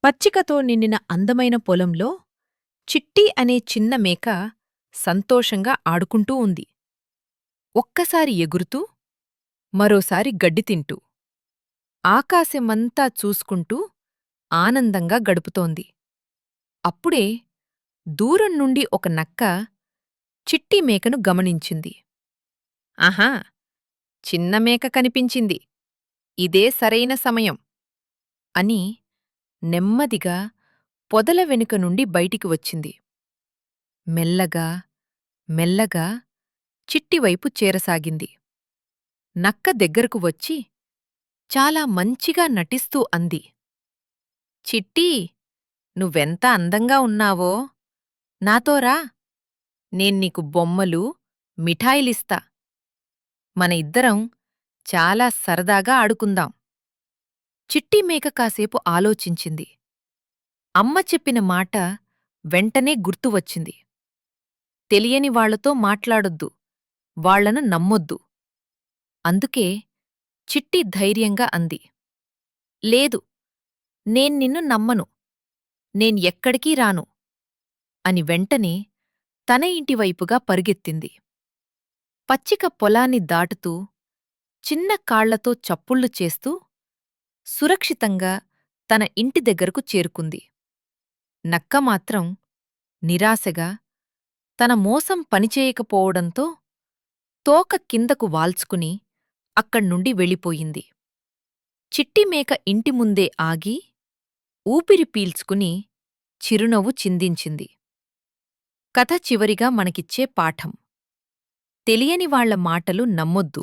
పచ్చికతో నిండిన అందమైన పొలంలో చిట్టి అనే చిన్న మేక సంతోషంగా ఆడుకుంటూ ఉంది. ఒక్కసారి ఎగురుతూ, మరోసారి గడ్డి తింటూ, ఆకాశమంతా చూసుకుంటూ ఆనందంగా గడుపుతోంది. అప్పుడే దూరం నుండి ఒక నక్క చిట్టి మేకను గమనించింది. ఆహా! చిన్న మేక కనిపించింది. ఇదే సరైన సమయం అని నెమ్మదిగా పొదల వెనుక నుండి బయటికి వచ్చింది. మెల్లగా, మెల్లగా చిట్టివైపు చేరసాగింది. నక్క దగ్గరకు వచ్చి చాలా మంచిగా నటిస్తూ అంది. చిట్టీ, నువ్వెంత అందంగా ఉన్నావో! నాతో రా, నేన్నీకు బొమ్మలు, మిఠాయిలిస్తా. మన ఇద్దరం చాలా సరదాగా ఆడుకుందాం. చిట్టి మేక కాసేపు ఆలోచించింది. అమ్మ చెప్పిన మాట వెంటనే గుర్తువచ్చింది. తెలియని వాళ్లతో మాట్లాడొద్దు, వాళ్లను నమ్మొద్దు. అందుకే చిట్టి ధైర్యంగా అంది. లేదు, నేన్నిన్ను నమ్మను. ఎక్కడికీ రాను అని వెంటనే తన ఇంటివైపుగా పరుగెత్తింది. పచ్చిక పొలాన్ని దాటుతూ, చిన్న కాళ్లతో చప్పుళ్ళు చేస్తూ సురక్షితంగా తన ఇంటి దగ్గరకు చేరుకుంది. నక్క మాత్రం నిరాశగా తన మోసం పనిచేయకపోవడంతో తోక కిందకు వాల్చుకుని అక్కడ్నుండి వెళ్ళిపోయింది. చిట్టిమేక ఇంటి ముందే ఆగి ఊపిరి పీల్చుకుని చిరునవ్వు చిందించింది. కథ చివరిగా మనకిచ్చే పాఠం: తెలియని వాళ్ల మాటలు నమ్మొద్దు.